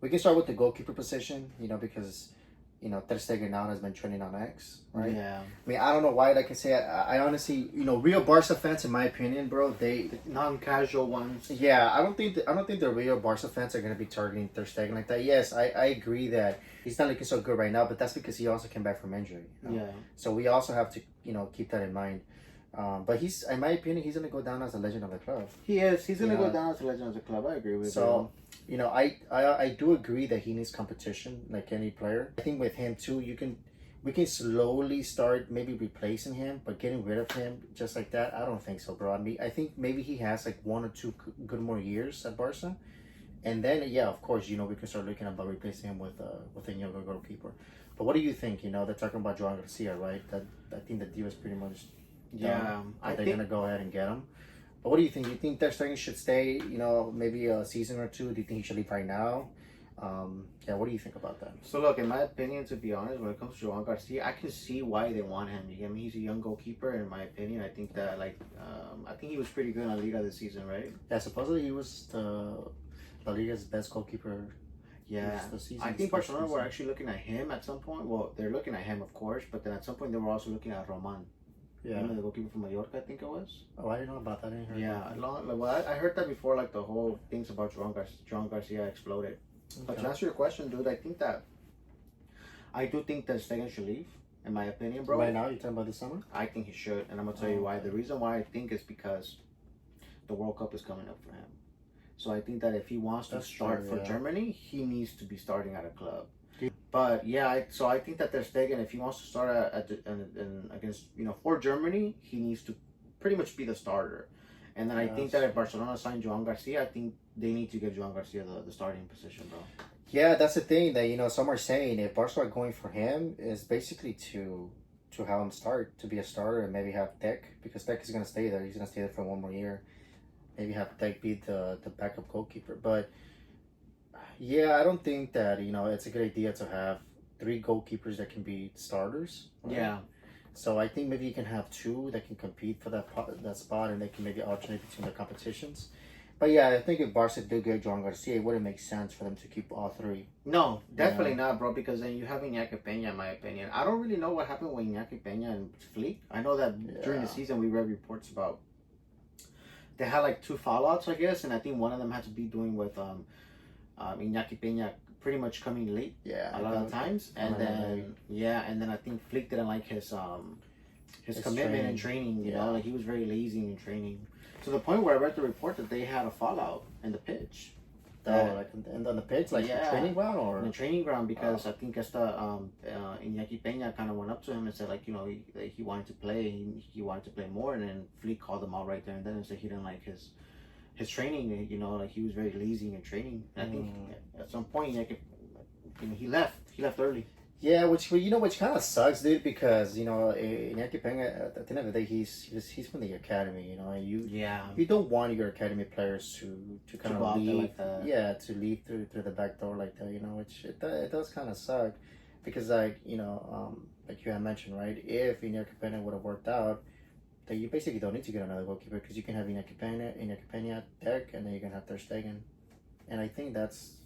We can start with the goalkeeper position, because Ter Stegen now has been trending on X, right? Yeah. I mean, I don't know why. Like I say, I honestly, real Barca fans, in my opinion, bro, they, Non-casual ones. yeah, I don't think the real Barca fans are gonna be targeting Ter Stegen like that. Yes, I agree that he's not looking so good right now, but that's because he also came back from injury. Yeah. So we also have to, keep that in mind. But in my opinion, he's gonna go down as a legend of the club. He is. He's gonna Yeah. go down as a legend of the club. I agree with So, I do agree that he needs competition like any player. I think with him too, we can slowly start maybe replacing him, but getting rid of him just like that, I don't think so, bro. I mean, I think maybe he has like 1 or 2 good more years at Barca, and then yeah, of course, we can start looking about replacing him with a younger goalkeeper. But what do you think? They're talking about Joan Garcia, right? That I think the deal is pretty much Yeah, done. I They're think gonna go ahead and get him. But what do you think? Do you think Ter Stegen should stay? Maybe a season or two. Do you think he should leave right now? Yeah. What do you think about that? so. Look, in my opinion, to be honest, when it comes to Joan Garcia, I can see why they want him. I mean, he's a young goalkeeper. In my opinion, I think that I think he was pretty good in La Liga this season, right? Yeah. Supposedly he was the La Liga's best goalkeeper. Yeah, this season. I think Barcelona were actually looking at him at some point. Well, they're looking at him, of course, but then at some point they were also looking at Roman. Yeah. The goalkeeper from Mallorca, I think it was. Oh, I didn't know about that. I didn't hear. Yeah, I heard that before. Like the whole things about Joan Garcia exploded. But to answer your question, dude, I do think that Stegen should leave. In my opinion, bro. Right now, you're talking about this summer. I think he should, and I'm gonna tell you why. The reason why I think is because the World Cup is coming up for him. So I think that if he wants to start for Germany, he needs to be starting at a club. But yeah, so I think that Ter Stegen, if he wants to start against for Germany, he needs to pretty much be the starter. And then I think that if Barcelona signed Joan Garcia, I think they need to give Joan Garcia the starting position, bro. Yeah, that's the thing that some are saying if Barca are going for him is basically to have him start to be a starter and maybe have Deck, because Deck is gonna stay there. He's gonna stay there for 1 more year. Maybe have Deck be the backup goalkeeper. But yeah, I don't think that it's a good idea to have 3 goalkeepers that can be starters. Right? Yeah. So I think maybe you can have 2 that can compete for that spot, and they can maybe alternate between the competitions. But yeah, I think if Barca do get Joan Garcia, it wouldn't make sense for them to keep all 3. No, definitely not, bro. Because then you have Iñaki Peña, in my opinion. I don't really know what happened with Iñaki Peña and Fleek. I know that during the season we read reports about they had like 2 fallouts, I guess, and I think one of them had to be doing with Iñaki Peña pretty much coming late. Yeah, a lot of times, and then I think Flick didn't like his commitment in training. You know, like he was very lazy in training, to the point where I read the report that they had a fallout in the pitch. Like on the pitch, like the training ground, or in the training ground, because I think Iñaki Peña kind of went up to him and said he wanted to play, he wanted to play more, and then Flick called him out right there and then and said he didn't like his training, like he was very lazy in training. And I think at some point, he left you Yeah, which kind of sucks, dude, because Iñaki Peña, at the end of the day, he's from the academy, and you don't want your academy players to kind of leave, like that. To leave through the back door like that, which it does kind of suck, because like you had mentioned, right, if Iñaki Peña would have worked out, that you basically don't need to get another goalkeeper, because you can have Iñaki Peña, Deck, and then you can have Ter Stegen, and I think that's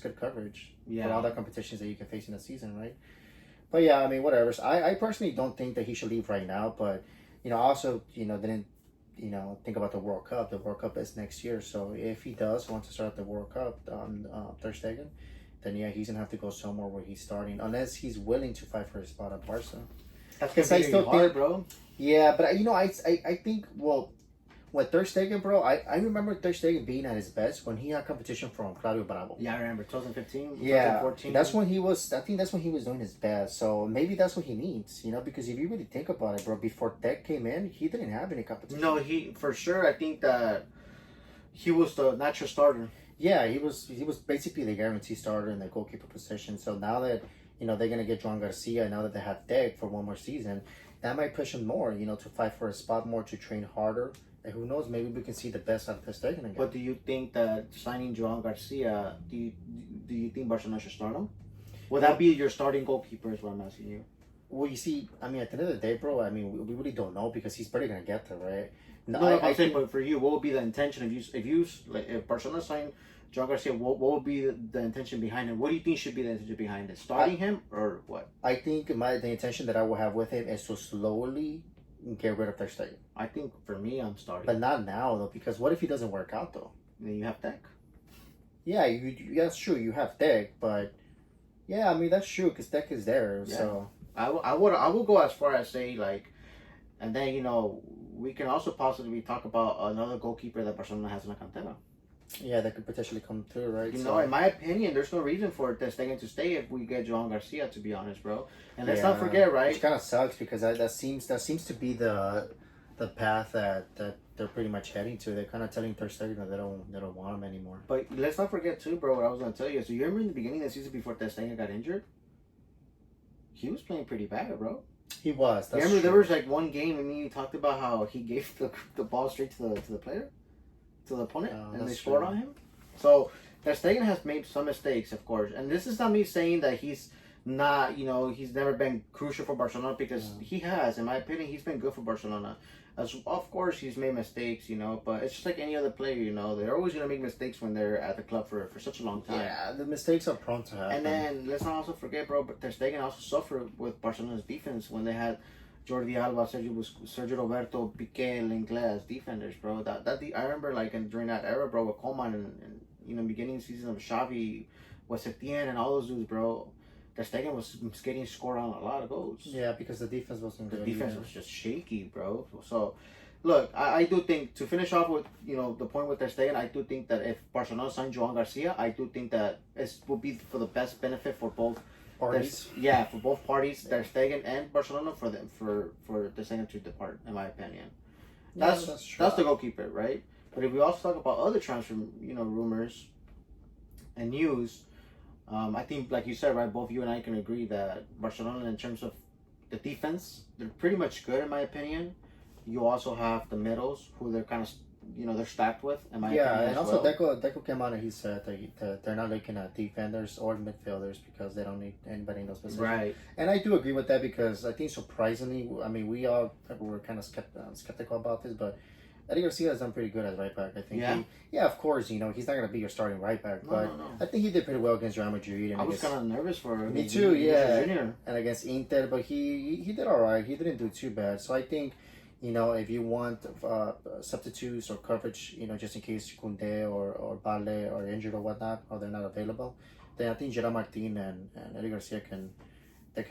good coverage for all the competitions that you can face in the season, right? But yeah, I mean, whatever. So I personally don't think that he should leave right now, but also didn't think about the World Cup. The World Cup is next year, so if he does want to start the World Cup on Ter Stegen, then yeah, he's gonna have to go somewhere where he's starting, unless he's willing to fight for his spot at Barca. Because I still think, bro. Yeah, but I think with Ter Stegen, bro, I remember Ter Stegen being at his best when he had competition from Claudio Bravo. Yeah, I remember 2015, yeah, 2014. That's when he was. I think that's when he was doing his best. So maybe that's what he needs, because if you really think about it, bro, before Deck came in, he didn't have any competition. No, he for sure. I think that he was the natural starter. Yeah, he was basically the guarantee starter in the goalkeeper position. So now that they're gonna get Joan Garcia, now that they have Deck for 1 more season, that might push him more, to fight for a spot more, to train harder. And who knows? Maybe we can see the best out of Ter Stegen again. But do you think that signing Joan Garcia, do you think Barcelona should start him? Would that be your starting goalkeeper? Is what I'm asking you. Well, you see, I mean, at the end of the day, bro, I mean, we really don't know, because he's probably gonna get there, right? No, I'm saying, but for you, what would be the intention if Barcelona signed John Garcia, what would be the intention behind him? What do you think should be the intention behind it? Starting him or what? I think the intention that I will have with him is to slowly get rid of Ter Stegen. I think for me, I'm starting. But not now though, because what if he doesn't work out though? Then you have Deck. Yeah, that's true. You have Deck, but yeah, I mean that's true because Deck is there. Yeah. So I will go as far as say like, and then we can also possibly talk about another goalkeeper that Barcelona has in la cantera. Yeah, that could potentially come through, right? In my opinion, there's no reason for Ter Stegen to stay if we get Joan Garcia. To be honest, bro, and let's not forget, right? Which kind of sucks because that seems to be the path that they're pretty much heading to. They're kind of telling Ter Stegen that they don't want him anymore. But let's not forget too, bro. What I was gonna tell you. So you remember in the beginning of the season before Ter Stegen got injured, he was playing pretty bad, bro. He was. That's remember true. There was like one game and you talked about how he gave the ball straight to the player, to the opponent, and they scored on him. So Ter Stegen has made some mistakes, of course, and this is not me saying that he's not, he's never been crucial for Barcelona because he has. In my opinion, he's been good for Barcelona. As of course, he's made mistakes, but it's just like any other player, they're always gonna make mistakes when they're at the club for such a long time. Yeah, the mistakes are prone to happen. And then let's not also forget, bro, but Ter Stegen also suffered with Barcelona's defense when they had Jordi Alba, Sergio Roberto, Piqué, Lenglet as defenders, bro. I remember during that era, bro, with Coman and beginning season of Xavi, with Setien and all those dudes, bro. Ter Stegen was getting scored on a lot of goals. Yeah, because the defense wasn't good. The defense was just shaky, bro. So, look, I do think, to finish off with, the point with Ter Stegen, I do think that if Barcelona signed Joan Garcia, I do think that it would be for the best benefit for both parties. For both parties, Ter Stegen and Barcelona, for Ter Stegen to depart, in my opinion. That's true. That's the goalkeeper, right? But if we also talk about other transfer, rumors and news, I think, like you said, right, both you and I can agree that Barcelona, in terms of the defense, they're pretty much good, in my opinion. You also have the middles, who they're kind of, they're stacked with, in my opinion. Yeah, and also Deco came out and he said that they're not looking at defenders or midfielders because they don't need anybody in those positions. Right. And I do agree with that because I think surprisingly, I mean, we were kind of skeptical about this, but Eddie Garcia has done pretty good as right back. I think. Yeah. Of course, he's not going to be your starting right back, but no. I think he did pretty well against Real Madrid. And I was kind of nervous for him. Me too, yeah. And against Inter, but he did all right. He didn't do too bad. So I think, if you want substitutes or coverage, just in case Koundé or Bale are injured or whatnot, or they're not available, then I think Gerard Martin and Eddie Garcia can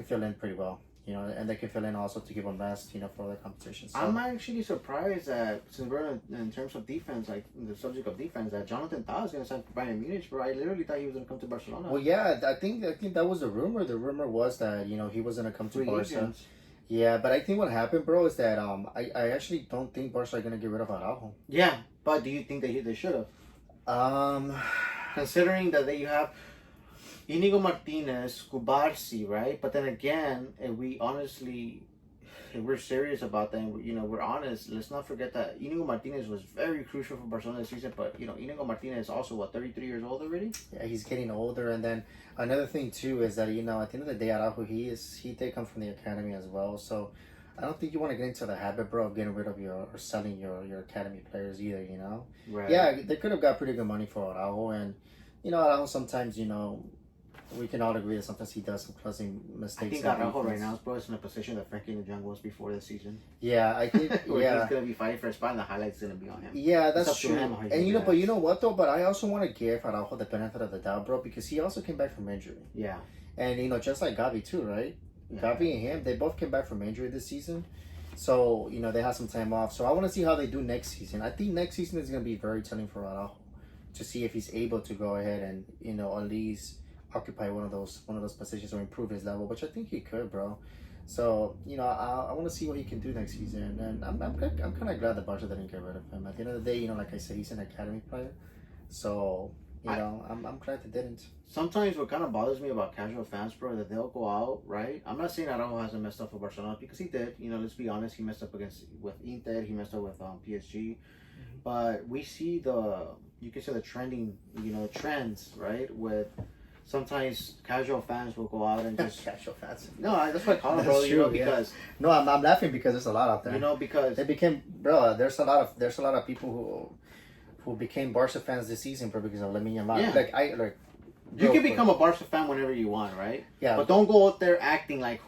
fill in pretty well. And they can fill in also to give them rest, for the competition. So, I'm actually surprised that, since we're in terms of defense, like the subject of defense, that Jonathan Tah is going to sign for Bayern Munich, bro. I literally thought he was going to come to Barcelona. Well, yeah, I think that was the rumor. The rumor was that, he was going to come to Barca. Yeah, but I think what happened, bro, is that I actually don't think Barca are going to get rid of Araujo. Yeah, but do you think that they should have? Considering that you have Inigo Martinez, Kubarsi, right? But then again, if we're serious about that, and we're honest, let's not forget that Inigo Martinez was very crucial for Barcelona this season. But Inigo Martinez is also 33 years old already. Yeah, he's getting older, and then another thing too is that at the end of the day, Araujo he did come from the academy as well. So I don't think you want to get into the habit, bro, of getting rid of or selling your academy players either. Right. Yeah, they could have got pretty good money for Araujo, and Araujo sometimes we can all agree that sometimes he does some clumsy mistakes. I think Araujo right now, bro, is in a position that Frankie de Jong was before the season. Yeah, I think. Yeah, he's gonna be fighting for a spot, and the highlight's gonna be on him. Yeah, that's true. And but you know what though? But I also want to give Araujo the benefit of the doubt, bro, because he also came back from injury. Yeah. And just like Gavi too, right? Yeah. Gavi and him, they both came back from injury this season. So, they had some time off. So I want to see how they do next season. I think next season is going to be very telling for Araujo to see if he's able to go ahead and, at least occupy one of those positions or improve his level, which I think he could, bro. So, I want to see what he can do next season. And I'm kind of glad that Barca didn't get rid of him. At the end of the day, like I said, he's an academy player. So, I'm glad they didn't. Sometimes what kind of bothers me about casual fans, bro, that they'll go out, right? I'm not saying Araujo hasn't messed up for Barcelona, because he did. Let's be honest, he messed up with Inter, he messed up with PSG. Mm-hmm. But we see you can say the trending, trends, right? With sometimes casual fans will go out and just casual fans. No, that's what I call them, bro. True, because no, I'm laughing because there's a lot out there. Because they became, bro. There's a lot of people who became Barca fans this season, bro, because of Lamine Yamal. Yeah. You can become a Barca fan whenever you want, right? Yeah. But don't go out there acting like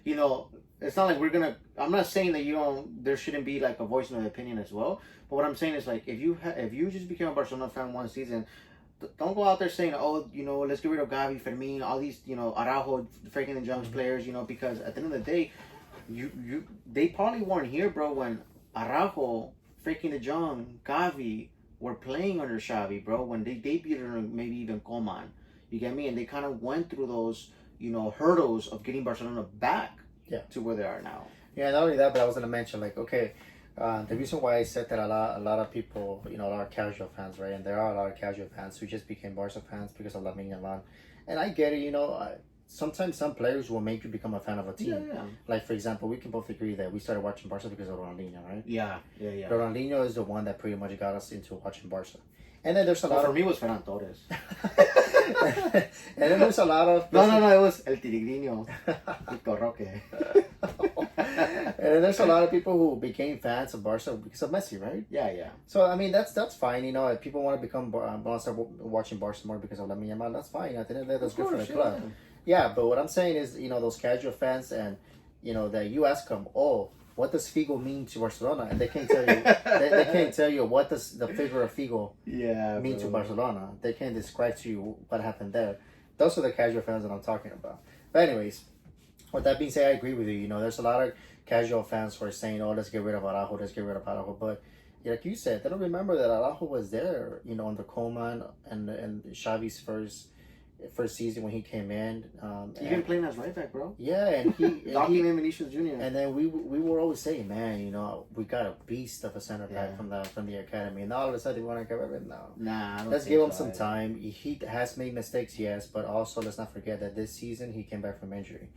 it's not like we're gonna. I'm not saying that there shouldn't be like a voice and an opinion as well. But what I'm saying is like if you just became a Barcelona fan one season, don't go out there saying, oh, let's get rid of Gavi, Fermin, all these, Araujo, freaking the Jungs players, because at the end of the day, they probably weren't here, bro, when Araujo, freaking the Jong, Gavi were playing under Xavi, bro, when they debuted or maybe even Coman. You get me? And they kind of went through those, hurdles of getting Barcelona back to where they are now. Yeah, not only that, but I was going to mention, like, okay, the reason why I said that a lot of people, a lot of casual fans, right? And there are a lot of casual fans who just became Barca fans because of Lamine Yamal. And I get it, sometimes some players will make you become a fan of a team. Yeah. Like, for example, we can both agree that we started watching Barca because of Ronaldinho, right? Yeah. Ronaldinho is the one that pretty much got us into watching Barca. And then there's a lot for me, it was Ferran Torres. And then there's a lot of... No, it was El Tirigrinho, Victor Roque. And then there's a lot of people who became fans of Barca because of Messi, right? Yeah. So, I mean, that's fine, If people want to become watching Barca more because of Lamine Yamal, that's fine. At the end of the day, that's good for the club. Yeah, but what I'm saying is, those casual fans and, that you ask them, oh, what does Figo mean to Barcelona? And they can't tell you. they can't tell you what does the figure of Figo mean to Barcelona. They can't describe to you what happened there. Those are the casual fans that I'm talking about. But anyways, with that being said, I agree with you. There's a lot of casual fans who are saying, "Oh, let's get rid of Araujo." But like you said, they don't remember that Araujo was there. Under Koeman and Xavi's first season when he came in. He been playing as right back, bro. Yeah, and he locking in Vinicius Jr. And then we were always saying, man, we got a beast of a center back from the academy, and all of a sudden we want to get rid of him now. Nah, let's give him some time. He has made mistakes, yes, but also let's not forget that this season he came back from injury.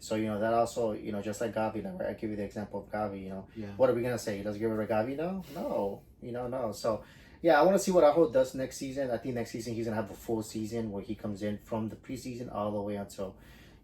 So that also just like Gavi now, right? I give you the example of Gavi. What are we gonna say? Let's get rid of Gavi now? No, no. So. Yeah, I want to see what Araujo does next season. I think next season he's going to have a full season where he comes in from the preseason all the way until,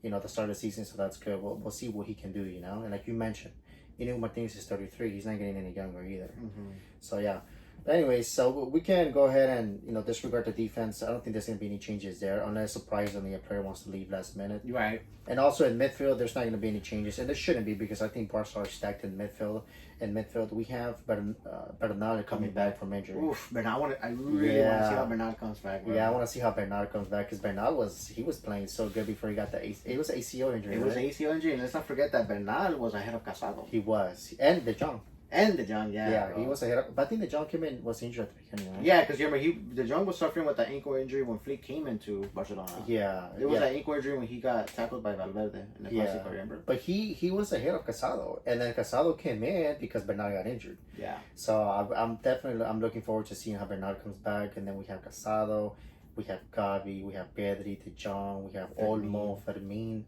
the start of the season. So that's good. We'll see what he can do, And like you mentioned, Martinez is 33. He's not getting any younger either. Mm-hmm. So, yeah. But anyways, so we can go ahead and, disregard the defense. I don't think there's going to be any changes there unless surprisingly a player wants to leave last minute. Right. And also in midfield, there's not going to be any changes. And there shouldn't be because I think Barca are stacked in midfield. In midfield, we have Bernal coming back from injury. Oof, Bernal, I really want to see how Bernal comes back. Bro. Yeah, I want to see how Bernal comes back because Bernal was playing so good before he got it was ACL injury. It was ACL injury, and let's not forget that Bernal was ahead of Casado. He was, and De Jong. And De Jong, yeah. He was ahead of, but I think De Jong was injured at the beginning, right? Yeah, because remember, De Jong was suffering with that ankle injury when Flick came into Barcelona. Yeah. It was that ankle injury when he got tackled by Valverde in the Clasico, remember? But he was ahead of Casado, and then Casado came in because Bernal got injured. Yeah. So I'm looking forward to seeing how Bernal comes back, and then we have Casado, we have Gavi, we have Pedri, De Jong, we have Olmo, Fermin.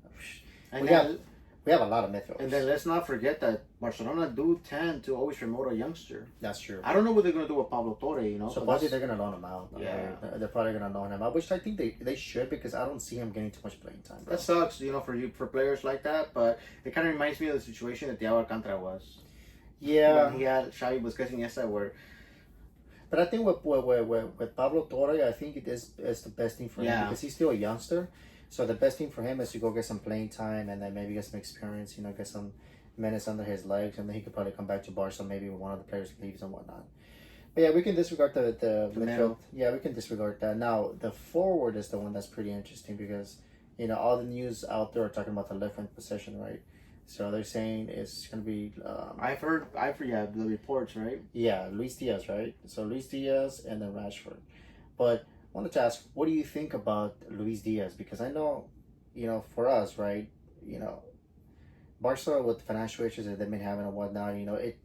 We have a lot of midfielders. And then let's not forget that Barcelona do tend to always promote a youngster. That's true. I don't know what they're going to do with Pablo Torre, Supposedly they're going to loan him out. Yeah. They're probably going to loan him out, which I think they should because I don't see him getting too much playing time. Bro. That sucks, for players like that, but it kind of reminds me of the situation that Thiago Alcantara was. Yeah. When he had Xavi Busquets and Iniesta where... But I think with Pablo Torre, I think it is the best thing for him because he's still a youngster. So the best thing for him is to go get some playing time and then maybe get some experience, get some minutes under his legs, and then he could probably come back to Barca maybe when one of the players leaves and whatnot. But yeah, we can disregard the midfield. Yeah, we can disregard that. Now, the forward is the one that's pretty interesting because, all the news out there are talking about the left wing position, right? So they're saying it's going to be... I've heard the reports, right? Yeah, Luis Diaz, right? So Luis Diaz and then Rashford. But... I wanted to ask, what do you think about Luis Diaz? Because I know, for us, right, Barca with the financial issues that they've been having and whatnot, it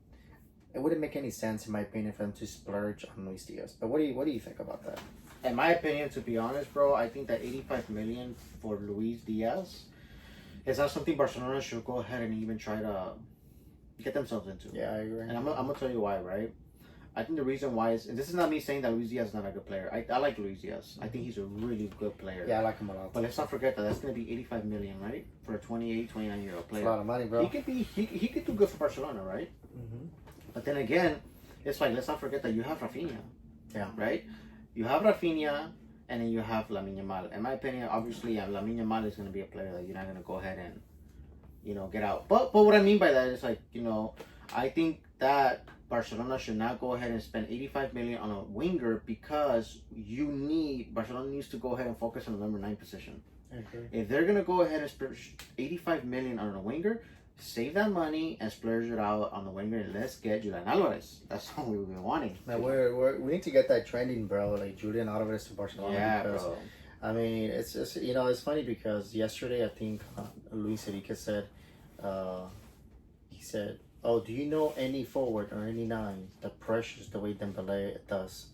wouldn't make any sense, in my opinion, for them to splurge on Luis Diaz. But what do you think about that? In my opinion, to be honest, bro, I think that 85 million for Luis Diaz is not something Barcelona should go ahead and even try to get themselves into. Yeah, I agree. And I'm gonna tell you why, right? I think the reason why is, and this is not me saying that Luis Diaz is not a good player. I like Luis Diaz. I think he's a really good player. Yeah, I like him a lot. But let's not forget that that's going to be 85 million, right? For a 28, 29-year-old player. That's a lot of money, bro. He could do good for Barcelona, right? Mm-hmm. But then again, it's like, let's not forget that you have Rafinha. Yeah. Right? You have Rafinha, and then you have Lamine Yamal. In my opinion, obviously, Lamine Yamal is going to be a player that you're not going to go ahead and, get out. But what I mean by that is, like, I think that Barcelona should not go ahead and spend 85 million on a winger, because Barcelona needs to go ahead and focus on the number 9 position. Okay. If they're gonna go ahead and spend 85 million on a winger, save that money and splurge it out on the winger, and let's get Julian Alvarez. That's what we've been wanting. Man, we need to get that trending, bro. Like Julian Alvarez to Barcelona. Yeah, because, bro. I mean, it's just, it's funny because yesterday I think Luis Enrique said, he said, "Oh, do you know any forward or any 9 that pressures the way Dembele does?"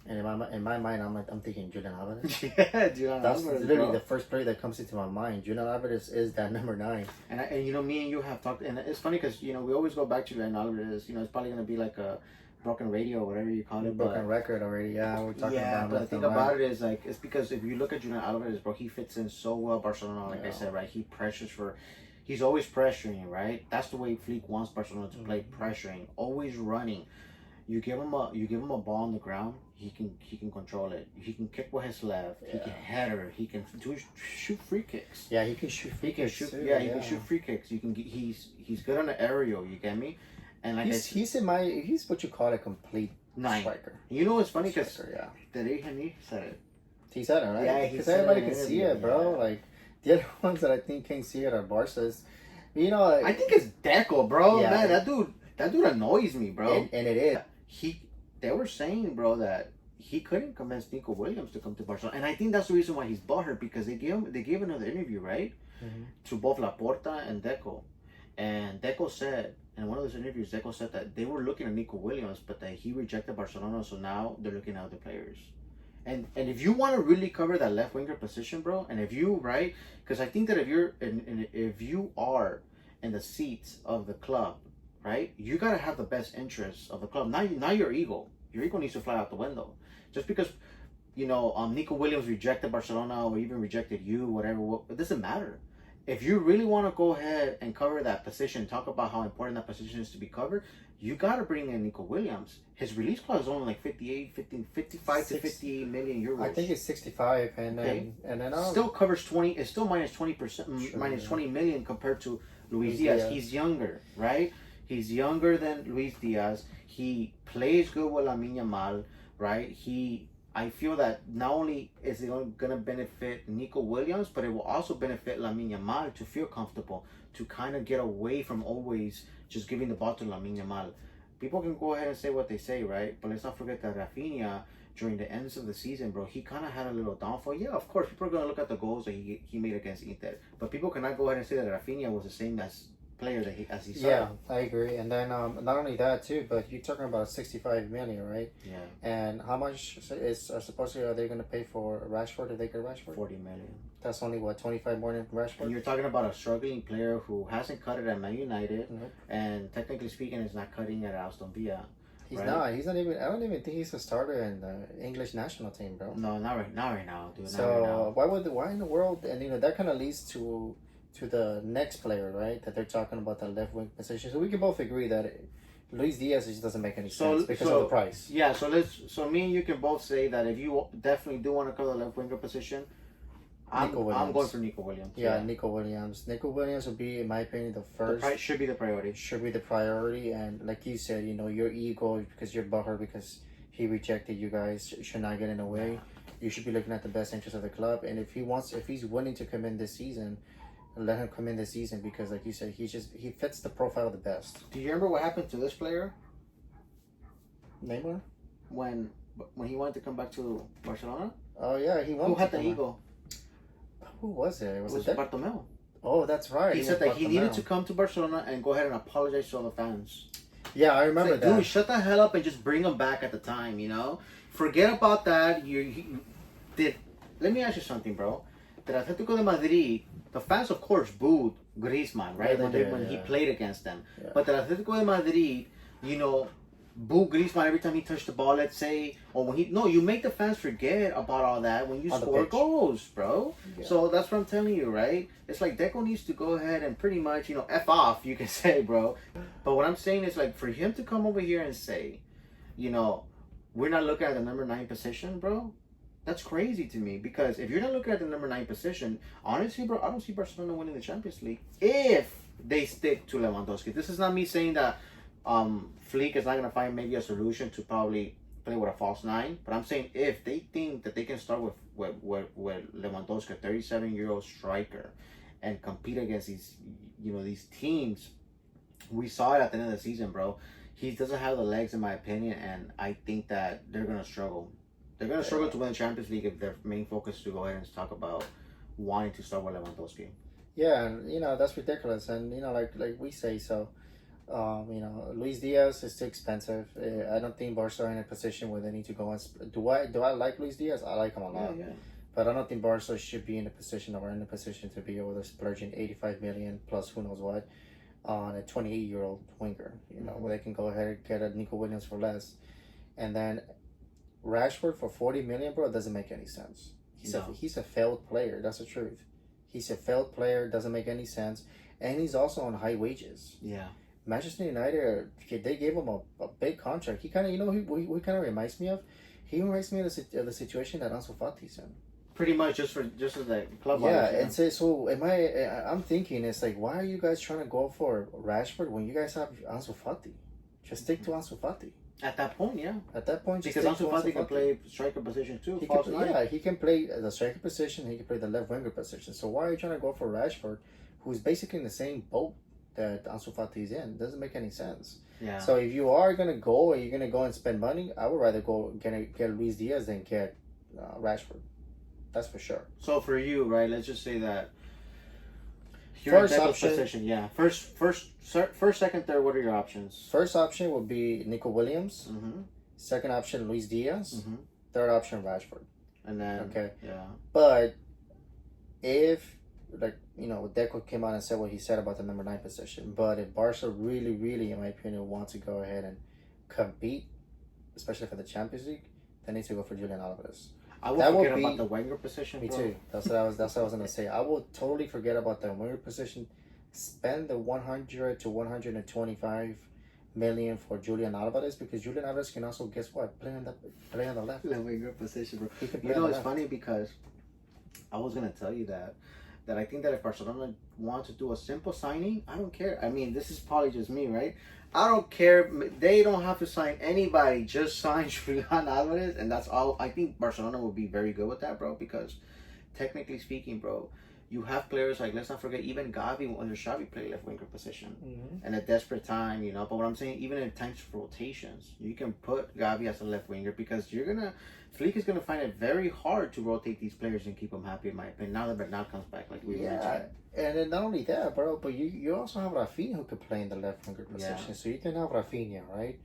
And in my mind, I'm thinking Julian Alvarez. Yeah, Julian That's Alvarez, literally bro. the first player that comes into my mind. Julian Alvarez is that number 9. And me and you have talked, and it's funny because we always go back to Julian Alvarez. It's probably gonna be like a broken radio or whatever you call it. Broken record already. Yeah, we're talking about. Yeah, but the thing about it is, like, it's because if you look at Julian Alvarez, bro, he fits in so well Barcelona. Like I said, right, he's always pressuring, right? That's the way Flick wants Barcelona to play, pressuring, always running. You give him a ball on the ground, he can control it. He can kick with his left. Yeah. He can header. He can shoot free kicks. Yeah, he can shoot free kicks. He can shoot free kicks. He's good on the aerial. You get me? And like he's what you call a complete 9 striker. You know what's funny? Because he said it. He said it, right? Yeah, because everybody can see it, bro. Yeah. Like the other ones that I think can't see it are Barca's. Like, I think it's Deco, bro. Yeah, man, that dude annoys me, bro. And it is. They were saying, bro, that he couldn't convince Nico Williams to come to Barcelona, and I think that's the reason why he's butthurt, because they gave another interview, right, to both Laporta and Deco, and Deco said in one of those interviews, Deco said that they were looking at Nico Williams, but that he rejected Barcelona, so now they're looking at other players. And if you want to really cover that left winger position, bro, and if you because I think that if you are in the seats of the club, right, you gotta have the best interests of the club. Not your ego. Your ego needs to fly out the window. Just because Nico Williams rejected Barcelona or even rejected you, whatever, it doesn't matter. If you really want to go ahead and cover that position, talk about how important that position is to be covered, you got to bring in Nico Williams. His release clause is only like 55 to 58 million euros. I think it's 65, and then still covers 20. It's still minus 20%, minus 20 million compared to Luis Diaz. He's younger, right? He's younger than Luis Diaz. He plays good with Lamine Yamal, right? I feel that not only is it going to benefit Nico Williams, but it will also benefit Lamine Yamal to feel comfortable, to kind of get away from always just giving the ball to Lamine Yamal. People can go ahead and say what they say, right? But let's not forget that Rafinha, during the ends of the season, bro, he kind of had a little downfall. Yeah, of course, people are going to look at the goals that he made against Inter. But people cannot go ahead and say that Rafinha was the same player as he saw. Yeah, I agree. And then not only that too, but you're talking about 65 million, right? Yeah. And how much is supposedly are they going to pay for Rashford if they get Rashford? 40 million. That's only 25 more than Rashford. And you're talking about a struggling player who hasn't cut it at Man United, and technically speaking, is not cutting it at Aston Villa. He's not. He's not even. I don't even think he's a starter in the English national team, bro. No, not right now, dude. So why in the world? And that kind of leads to the next player, right? That they're talking about, the left wing position. So we can both agree that Luis Diaz just doesn't make any sense because of the price. Yeah. So me and you can both say that if you definitely do want to cover the left winger position, I'm going for Nico Williams. Yeah, Nico Williams. Nico Williams would be, in my opinion, the first. Should be the priority. Should be the priority, and like you said, your ego, because you're butthurt because he rejected you guys, should not get in the way. Yeah. You should be looking at the best interest of the club, and if he's willing to come in this season, let him come in this season, because like you said, he fits the profile the best. Do you remember what happened to this player? Neymar? When he wanted to come back to Barcelona? Oh yeah, he wanted. Who had the ego? Who was it? It was Bartomeu. Oh, that's right. He said that he needed to come to Barcelona and go ahead and apologize to all the fans. Yeah, I remember that. Dude, shut the hell up and just bring him back at the time, Forget about that. Let me ask you something, bro. The Atletico de Madrid, the fans, of course, booed Griezmann, right? Yeah, when he played against them. Yeah. But the Atletico de Madrid, boo Griezmann every time he touched the ball, let's say, or when you make the fans forget about all that when you score goals, bro. Yeah. So that's what I'm telling you, right? It's like Deco needs to go ahead and pretty much, F off, you can say, bro. But what I'm saying is, like, for him to come over here and say, we're not looking at the number 9 position, bro. That's crazy to me because if you're not looking at the number 9 position, honestly, bro, I don't see Barcelona winning the Champions League if they stick to Lewandowski. This is not me saying that Flick is not gonna find maybe a solution to probably play with a false 9, but I'm saying if they think that they can start with Lewandowski, a 37-year-old striker, and compete against these teams, we saw it at the end of the season, bro. He doesn't have the legs, in my opinion, and I think that they're gonna struggle. They're going to struggle to win the Champions League if their main focus is to go ahead and talk about wanting to start with Lewandowski. Yeah, and that's ridiculous. And like we say, so Luis Diaz is too expensive. I don't think Barca are in a position where they need to go and. Do I like Luis Diaz? I like him a lot. Yeah. But I don't think Barca should be in a position to be able to splurge in 85 million plus who knows what on a 28-year-old winger. Where they can go ahead and get a Nico Williams for less, and then Rashford for 40 million, bro, doesn't make any sense. He's a failed player. That's the truth. He's a failed player. Doesn't make any sense, and he's also on high wages. Yeah. Manchester United, they gave him a big contract. He kind of, who kind of reminds me of? He reminds me of the situation that Ansu Fati's in. Pretty much just as a club. Yeah, and so I'm thinking it's like, why are you guys trying to go for Rashford when you guys have Ansu Fati? Just stick to Ansu Fati. At that point, yeah. At that point, because Ansu Fati can play striker position too. He can play the striker position. He can play the left winger position. So why are you trying to go for Rashford, who's basically in the same boat that Ansu Fati is in? It doesn't make any sense. Yeah. So if you are gonna go, and you're gonna go and spend money, I would rather go get Luis Diaz than get Rashford. That's for sure. So for you, right? Let's just say that. First option, position, yeah. First, second, third. What are your options? First option would be Nico Williams. Mm-hmm. Second option, Luis Diaz. Mm-hmm. Third option, Rashford. And then okay, yeah. But if Deco came out and said what he said about the number 9 position, but if Barca really, really, in my opinion, wants to go ahead and compete, especially for the Champions League, they need to go for Julian Alvarez. I will forget about the winger position. Me too. That's what I was gonna say. I will totally forget about the winger position. Spend the 100 to 125 million for Julian Alvarez, because Julian Alvarez can also, guess what, play on the left. The winger position, bro. It's left. funny because I was gonna tell you that I think that if Barcelona wants to do a simple signing, I don't care. I mean, this is probably just me, right? I don't care. They don't have to sign anybody. Just sign Julian Alvarez, and that's all. I think Barcelona will be very good with that, bro, because technically speaking, bro, you have players like, let's not forget, even Gavi under Xavi played left winger position. Mm-hmm. In a desperate time, But what I'm saying, even in times of rotations, you can put Gavi as a left winger because Flick is gonna find it very hard to rotate these players and keep them happy, in my opinion. Now that Bernal comes back, like we mentioned. And then not only that, bro, but you also have Rafinha who could play in the left winger position. Yeah. So you can have Rafinha, right?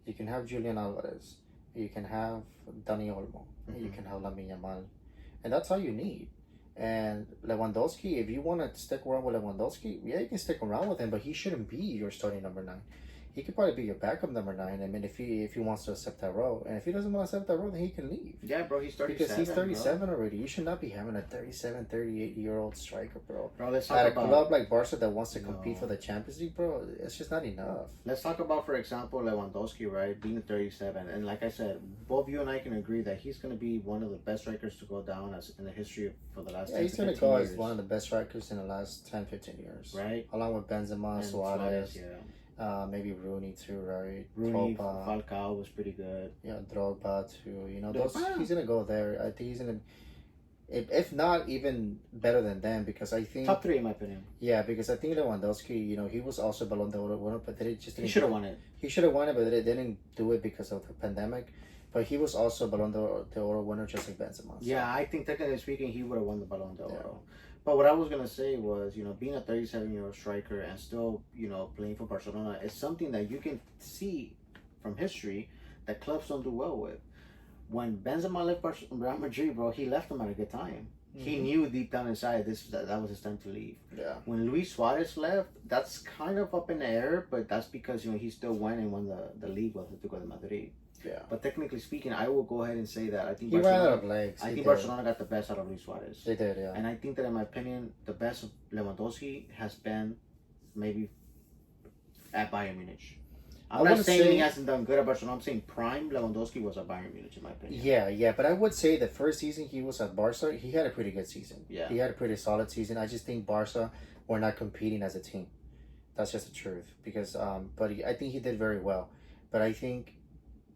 You can have Julian Alvarez. You can have Dani Olmo. Mm-hmm. You can have Lamine Yamal. And that's all you need. And Lewandowski, if you want to stick around with Lewandowski, yeah, you can stick around with him, but he shouldn't be your starting number 9. He could probably be your backup number 9. I mean, if he wants to accept that role, and if he doesn't want to accept that role, then he can leave. Yeah, bro, he's 37. Because he's 37 already. You should not be having a 37, 38-year-old striker, bro. Bro, let's talk at about a club like Barca that wants to compete for the Champions League, bro. It's just not enough. Let's talk about, for example, Lewandowski, right? Being a 37, and like I said, both you and I can agree that he's going to be one of the best strikers to go down as in the history for the last 10 he's going to go as one of the best strikers in the last 10, 15 years, right? Along with Benzema, Suarez, yeah. Maybe Rooney too, right? Rooney, Drogba. Falcao was pretty good. Yeah, Drogba too. He's gonna go there. I think he's gonna, if not even better than them, because I think top 3 in my opinion. Yeah, because I think Lewandowski, he was also Ballon d'Or, but they just didn't. He should have won it. He should have won it, but they didn't do it because of the pandemic. But he was also Ballon d'Or winner, just like Benzema. So. Yeah, I think technically speaking, he would have won the Ballon d'Or. Yeah. But what I was gonna say was, being a 37-year-old striker and still, playing for Barcelona is something that you can see from history that clubs don't do well with. When Benzema left Real Madrid, bro, he left them at a good time. Mm-hmm. He knew deep down inside that was his time to leave. Yeah. When Luis Suarez left, that's kind of up in the air, but that's because he still went and won the league with Atletico de Madrid. Yeah. But technically speaking, I will go ahead and say that I think he ran out of legs. I think Barcelona got the best out of Luis Suarez. They did, yeah. And I think that, in my opinion, the best of Lewandowski has been maybe at Bayern Munich. I'm not saying he hasn't done good at Barcelona. I'm saying prime Lewandowski was at Bayern Munich, in my opinion. Yeah, but I would say the first season he was at Barca, he had a pretty good season. Yeah. He had a pretty solid season. I just think Barca were not competing as a team. That's just the truth. Because, I think he did very well. But I think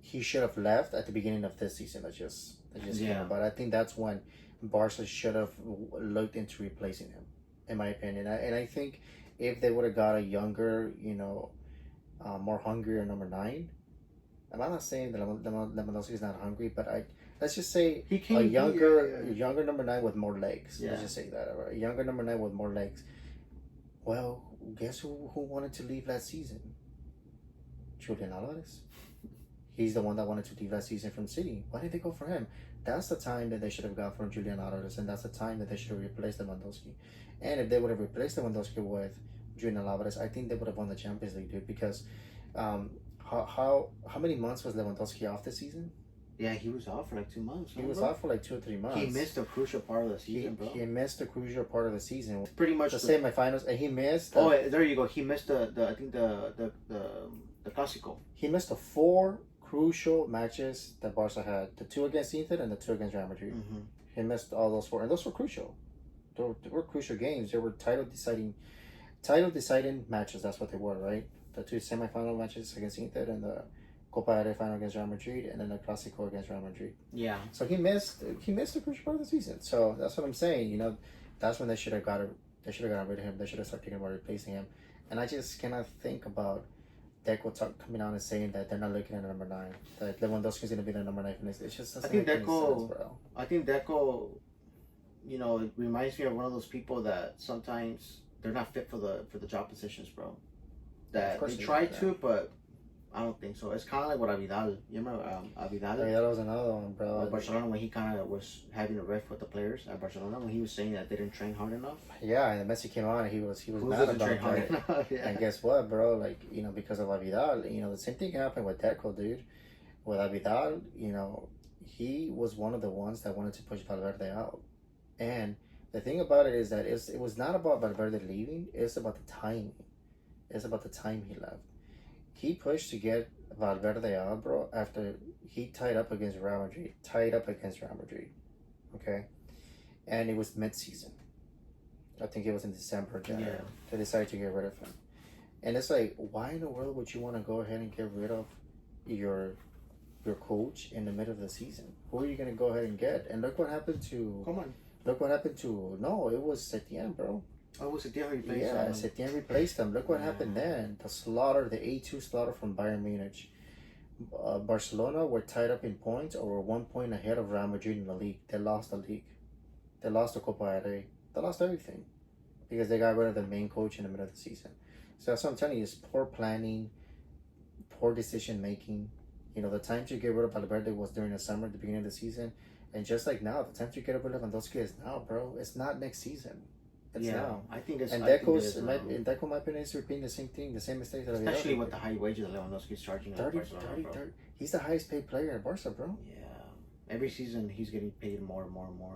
he should have left at the beginning of this season. That just came about. I think that's when Barca should have looked into replacing him, in my opinion. And I think if they would have got a younger, more hungrier number 9. I'm not saying that Lewandowski is not hungry, but let's just say a younger number 9 with more legs. Yeah. Let's just say that. A younger number 9 with more legs. Well, guess who wanted to leave last season? Julian Alvarez. He's the one that wanted to leave last season from City. Why did they go for him? That's the time that they should have got from Julian Alvarez, and that's the time that they should have replaced Lewandowski. And if they would have replaced Lewandowski with Julian Alvarez, I think they would have won the Champions League, dude. Because how many months was Lewandowski off this season? Yeah, he was off for like 2 months. He was off for like 2 or 3 months. He missed a crucial part of the season, bro. He missed the crucial part of the season. It's pretty much the semifinals, and he missed. There you go. He missed the Clásico. He missed the 4 crucial matches that Barca had: the 2 against Inter and the 2 against Real Madrid. Mm-hmm. He missed all those 4, and those were crucial. They were crucial games. They were title deciding matches. That's what they were, right? The 2 semifinal matches against Inter and the Copa del Rey final against Real Madrid, and then the Clásico against Real Madrid. Yeah. So he missed the crucial part of the season. So that's what I'm saying. That's when they should have gotten rid of him. They should have started thinking about replacing him. And I just cannot think about Deco coming out and saying that they're not looking at number 9. That Lewandowski is going to be the number 9 for next. It's just doesn't make any sense, bro. I think Deco, it reminds me of one of those people that sometimes they're not fit for the job positions, bro. That they try to, but I don't think so. It's kind of like what Abidal. You remember Abidal? Yeah, that was another one, bro. At Barcelona, when he kind of was having a riff with the players at Barcelona, when he was saying that they didn't train hard enough. Yeah, and Messi came on and he was mad about that. Yeah. And guess what, bro? Like, because of Abidal, the same thing happened with Deco, dude. With Abidal, he was one of the ones that wanted to push Valverde out. And the thing about it is that it was not about Valverde leaving. It's about the timing. It's about the time he left. He pushed to get Valverde out, bro, after he tied up against Real Madrid. Okay? And it was mid-season. I think it was in December, January. Yeah. They decided to get rid of him. And it's like, why in the world would you want to go ahead and get rid of your coach in the middle of the season? Who are you going to go ahead and get? And look what happened to... Come on. Look what happened to... No, it was Setien, bro. Oh, was Setien replaced him? Yeah, Setien replaced him. Look what happened then. The 8-2 slaughter from Bayern Munich. Barcelona were tied up in points or were 1 point ahead of Real Madrid in the league. They lost the league. They lost the Copa del Rey. They lost everything. Because they got rid of the main coach in the middle of the season. So that's what I'm telling you. It's poor planning, poor decision making. The time to get rid of Valverde was during the summer, the beginning of the season. And just like now, the time to get rid of Lewandowski is now, bro. It's not next season. It's now. I think it's... And Deco, in my opinion, is repeating the same thing, the same mistakes that especially with the high wages that Lewandowski is charging. 30. He's the highest paid player in Barca, bro. Yeah. Every season, he's getting paid more and more and more.